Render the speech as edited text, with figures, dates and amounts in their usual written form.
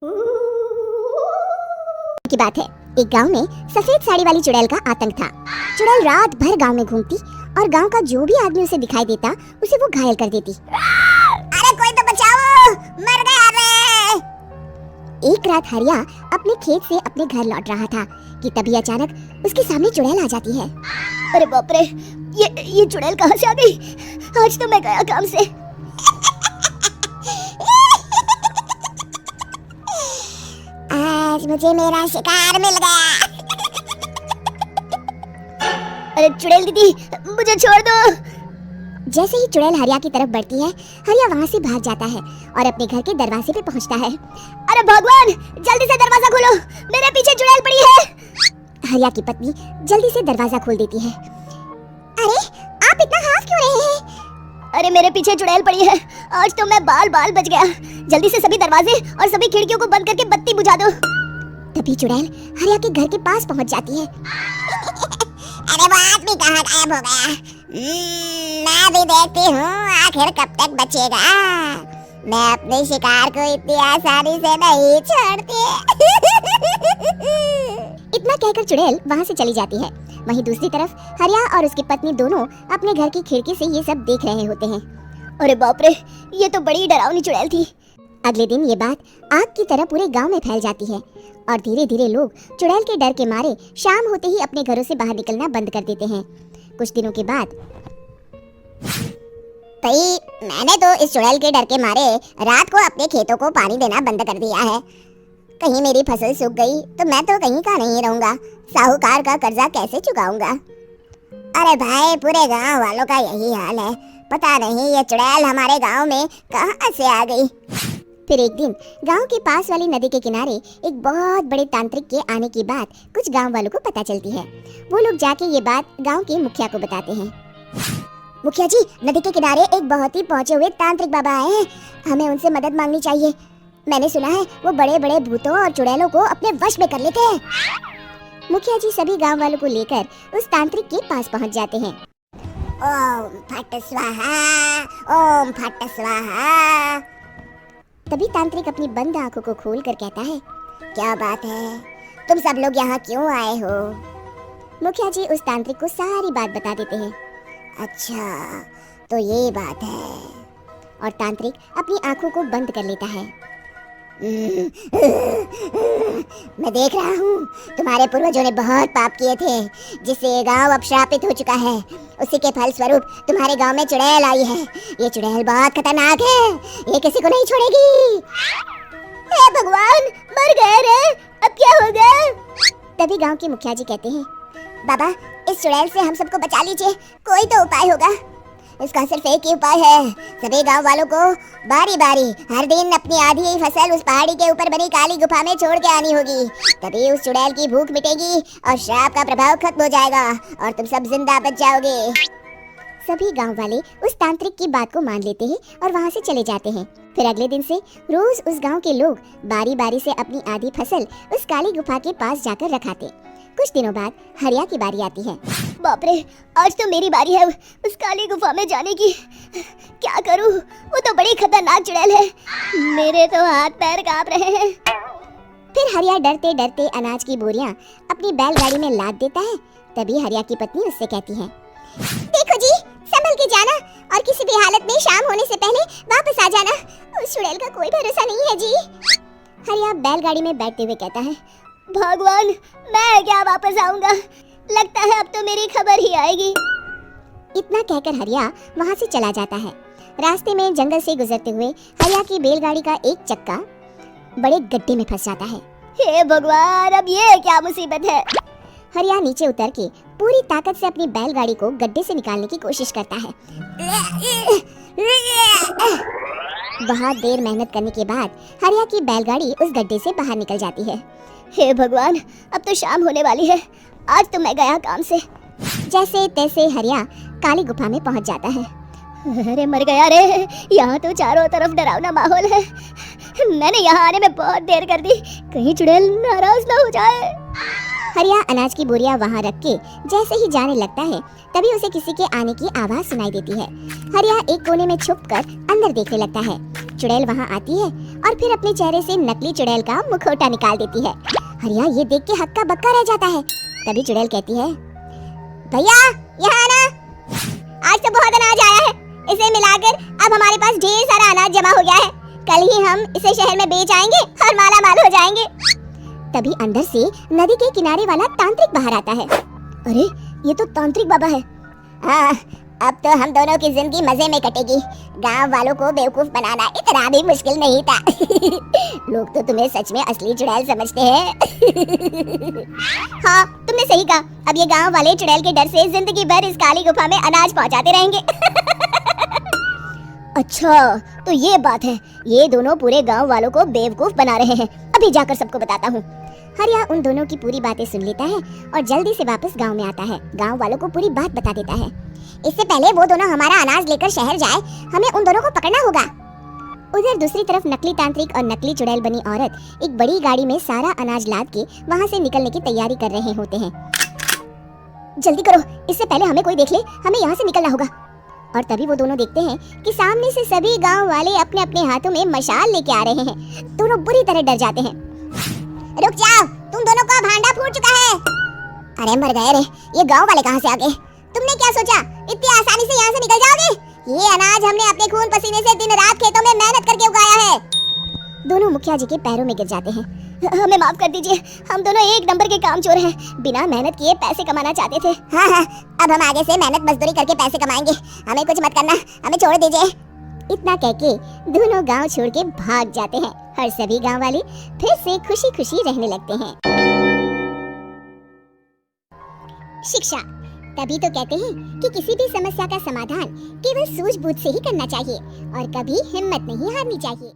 की बात है, एक गांव में सफेद साड़ी वाली चुड़ैल का आतंक था। चुड़ैल रात भर गांव में घूमती और गांव का जो भी आदमी उसे दिखाई देता उसे वो घायल कर देती। अरे कोई तो बचाओ, मर गया रे। एक रात हरिया अपने खेत से अपने घर लौट रहा था कि तभी अचानक उसके सामने चुड़ैल आ जाती है। अरे बाप रे, ये चुड़ैल कहाँ से आ गई? आज तो मैं गया काम से। आज मुझे मेरा शिकार मिल गया। अरे चुड़ैल दीदी, मुझे छोड़ दो। जैसे ही चुड़ैल हरिया की तरफ बढ़ती है, हरिया वहाँ से भाग जाता है और अपने घर के दरवाजे पे पहुँचता है। अरे भगवान, जल्दी से दरवाजा खोलो, मेरे पीछे चुड़ैल पड़ी है। हरिया की पत्नी जल्दी से दरवाजा खोल देती है। अरे आप इतना हाफ क्यों रहे हैं? अरे मेरे पीछे चुड़ैल पड़ी है, आज तो मैं बाल बच गया। जल्दी से सभी दरवाजे और सभी खिड़कियों को बंद करके बत्ती बुझा दो। तभी चुड़ैल हरिया के घर के पास पहुंच जाती है। अरे वो आदमी कहाँ गायब हो गया? मैं भी देखती हूँ आखिर कब तक बचेगा। मैं अपने शिकार को इतनी आसानी से नहीं छोड़ती। इतना कहकर चुड़ैल वहाँ से चली जाती है। वहीं दूसरी तरफ हरिया और उसकी पत्नी दोनों अपने घर की खिड़की से ये सब देख रहे होते हैं। अरे बाप रे, ये तो बड़ी डरावनी चुड़ैल थी। अगले दिन ये बात आग की तरह पूरे गांव में फैल जाती है और धीरे धीरे लोग चुड़ैल के डर के मारे शाम होते ही अपने घरों से बाहर निकलना बंद कर देते हैं। कुछ दिनों के बाद भाई, मैंने तो इस चुड़ैल के डर के मारे रात को अपने खेतों को पानी देना बंद कर दिया है। कहीं मेरी फसल सूख गई तो मैं तो कहीं का नहीं रहूंगा। साहूकार का कर्जा कैसे चुकाऊंगा? अरे भाई, पूरे गांव वालों का यही हाल है। पता नहीं ये चुड़ैल हमारे गांव में कहां से आ गई। फिर एक दिन गांव के पास वाली नदी के किनारे एक बहुत बड़े तांत्रिक के आने की बात कुछ गांव वालों को पता चलती है। वो लोग जाके ये बात गांव के मुखिया को बताते हैं। मुखिया जी, नदी के किनारे एक बहुत ही पहुंचे हुए तांत्रिक बाबा आए हैं। हमें उनसे मदद मांगनी चाहिए। मैंने सुना है वो बड़े बड़े भूतों और चुड़ैलों को अपने वश में कर लेते हैं। मुखिया जी सभी गांव वालों को लेकर उस तांत्रिक के पास पहुंच जाते हैं। ओम फट स्वाहा, ओम फट स्वाहा। तभी तांत्रिक अपनी बंद आंखों को खोलकर कहता है, क्या बात है, तुम सब लोग यहाँ क्यों आए हो? मुखिया जी उस तांत्रिक को सारी बात बता देते हैं। अच्छा, तो ये बात है। और तांत्रिक अपनी आंखों को बंद कर लेता है। मैं देख रहा हूँ तुम्हारे पूर्वजों ने बहुत पाप किए थे, जिससे ये गांव अब श्रापित हो चुका है। उसी के फल स्वरूप तुम्हारे गांव में चुड़ैल आई है। ये चुड़ैल बहुत खतरनाक है, ये किसी को नहीं छोड़ेगी। हे भगवान, मर गए रे, अब क्या होगा? तभी गांव के मुखिया जी कहते हैं, बाबा, इस चुड़ैल से हम सबको बचा लीजिए, कोई तो उपाय होगा। इसका सिर्फ एक ही उपाय है, सभी गांव वालों को बारी बारी हर दिन अपनी आधी फसल उस पहाड़ी के ऊपर बनी काली गुफा में छोड़ के आनी होगी। तभी उस चुड़ैल की भूख मिटेगी और श्राप का प्रभाव खत्म हो जाएगा और तुम सब जिंदा बच जाओगे। सभी गांव वाले उस तांत्रिक की बात को मान लेते हैं और वहां से चले जाते हैं। फिर अगले दिन से रोज उस गांव के लोग बारी बारी से अपनी आधी फसल उस काली गुफा के पास जाकर रखाते। कुछ दिनों बाद हरिया की बारी आती है। बाप रे, आज तो मेरी बारी है उस काली गुफा में जाने की। क्या करूं? वो तो बड़ी खतरनाक चुड़ैल है, मेरे तो हाथ पैर कांप रहे हैं। फिर हरिया डरते डरते अनाज की बोरियां अपनी बैलगाड़ी में लाद देता है। तभी हरिया की पत्नी उससे कहती है, देखो जी, संभल के जाना और किसी भी हालत में शाम होने से पहले वापस आ जाना। उस चुड़ैल का कोई भरोसा नहीं है जी। हरिया बैलगाड़ी में बैठते हुए कहता है, भगवान, मैं क्या वापस आऊंगा? लगता है अब तो मेरी खबर ही आएगी। इतना कहकर हरिया वहां से चला जाता है। रास्ते में जंगल से गुजरते हुए हरिया की बैलगाड़ी का एक चक्का बड़े गड्ढे में फंस जाता है। हे भगवान, अब ये क्या मुसीबत है? हरिया नीचे उतर के पूरी ताकत से अपनी बैलगाड़ी को गड्ढे से निकालने की कोशिश करता है। बहुत देर मेहनत करने के बाद हरिया की बैलगाड़ी उस गड्ढे से बाहर निकल जाती है। हे भगवान, अब तो शाम होने वाली है, आज तो मैं गया काम से। जैसे तैसे हरिया काली गुफा में पहुंच जाता है। अरे मर गया रे, यहाँ तो चारों तरफ डरावना माहौल है। मैंने यहाँ आने में बहुत देर कर दी, कहीं चुड़ैल नाराज ना हो जाए। हरिया अनाज की बोरियां वहां रख के जैसे ही जाने लगता है तभी उसे किसी के आने की आवाज सुनाई देती है। हरिया एक कोने में छुपकर अंदर देखने लगता है। चुड़ैल वहां आती है और फिर अपने चेहरे से नकली चुड़ैल का मुखौटा निकाल देती है। हरिया ये देख के हक्का बक्का रह जाता है। तभी चुड़ैल कहती है, भैया यहाँ आना, आज तो बहुत अनाज आया है, इसे मिलाकर अब हमारे पास ढेर सारा अनाज जमा हो गया है। कल ही हम इसे शहर में बेच आएंगे और माला माल हो जाएंगे। तभी अंदर से नदी के किनारे वाला तांत्रिक बाहर आता है। अरे ये तो तांत्रिक बाबा है। हाँ, अब तो हम दोनों की जिंदगी मजे में कटेगी। गांव वालों को बेवकूफ बनाना इतना भी मुश्किल नहीं था। लोग तो तुम्हें सच में असली चुड़ैल समझते हैं। हाँ, तुमने सही कहा। अब ये गांव वाले चुड़ैल के डर से जिंदगी भर इस काली गुफा में अनाज पहुंचाते रहेंगे। अच्छा तो ये बात है, ये दोनों पूरे गांव वालों को बेवकूफ बना रहे हैं। अभी जाकर सबको बताता हूँ। हरिया उन दोनों की पूरी बातें सुन लेता है और जल्दी से वापस गांव में आता है। गांव वालों को पूरी बात बता देता है। इससे पहले वो दोनों हमारा अनाज लेकर शहर जाए, हमें उन दोनों को पकड़ना होगा। उधर दूसरी तरफ नकली तांत्रिक और नकली चुड़ैल बनी औरत एक बड़ी गाड़ी में सारा अनाज लाद के वहाँ से निकलने की तैयारी कर रहे होते हैं। जल्दी करो, इससे पहले हमें कोई देख ले, हमें यहाँ से निकलना होगा। और तभी वो दोनों देखते हैं कि सामने से सभी गांव वाले अपने अपने हाथों में मशाल लेके आ रहे हैं। दोनों बुरी तरह डर जाते हैं। रुक जाओ, तुम दोनों का भांडा फूट चुका है। अरे मर गए रे, ये गांव वाले कहाँ से आ गए? तुमने क्या सोचा इतनी आसानी से यहाँ से निकल जाओगे? ये अनाज हमने अपने खून पसीने से दिन रात खेतों में मेहनत करके उगाया है। दोनों मुखिया जी के पैरों में गिर जाते हैं। हमें माफ कर दीजिए, हम दोनों एक नंबर के कामचोर हैं, बिना मेहनत किए पैसे कमाना चाहते थे। हाँ, अब हम आगे से मेहनत मजदूरी करके पैसे कमाएंगे, हमें कुछ मत करना, हमें छोड़ दीजिए। इतना कहके दोनों गांव छोड़ के भाग जाते हैं और सभी गांव वाले फिर से खुशी खुशी रहने लगते हैं। शिक्षा, तभी तो कहते हैं कि किसी भी समस्या का समाधान केवल सूझबूझ से ही करना चाहिए और कभी हिम्मत नहीं हारनी चाहिए।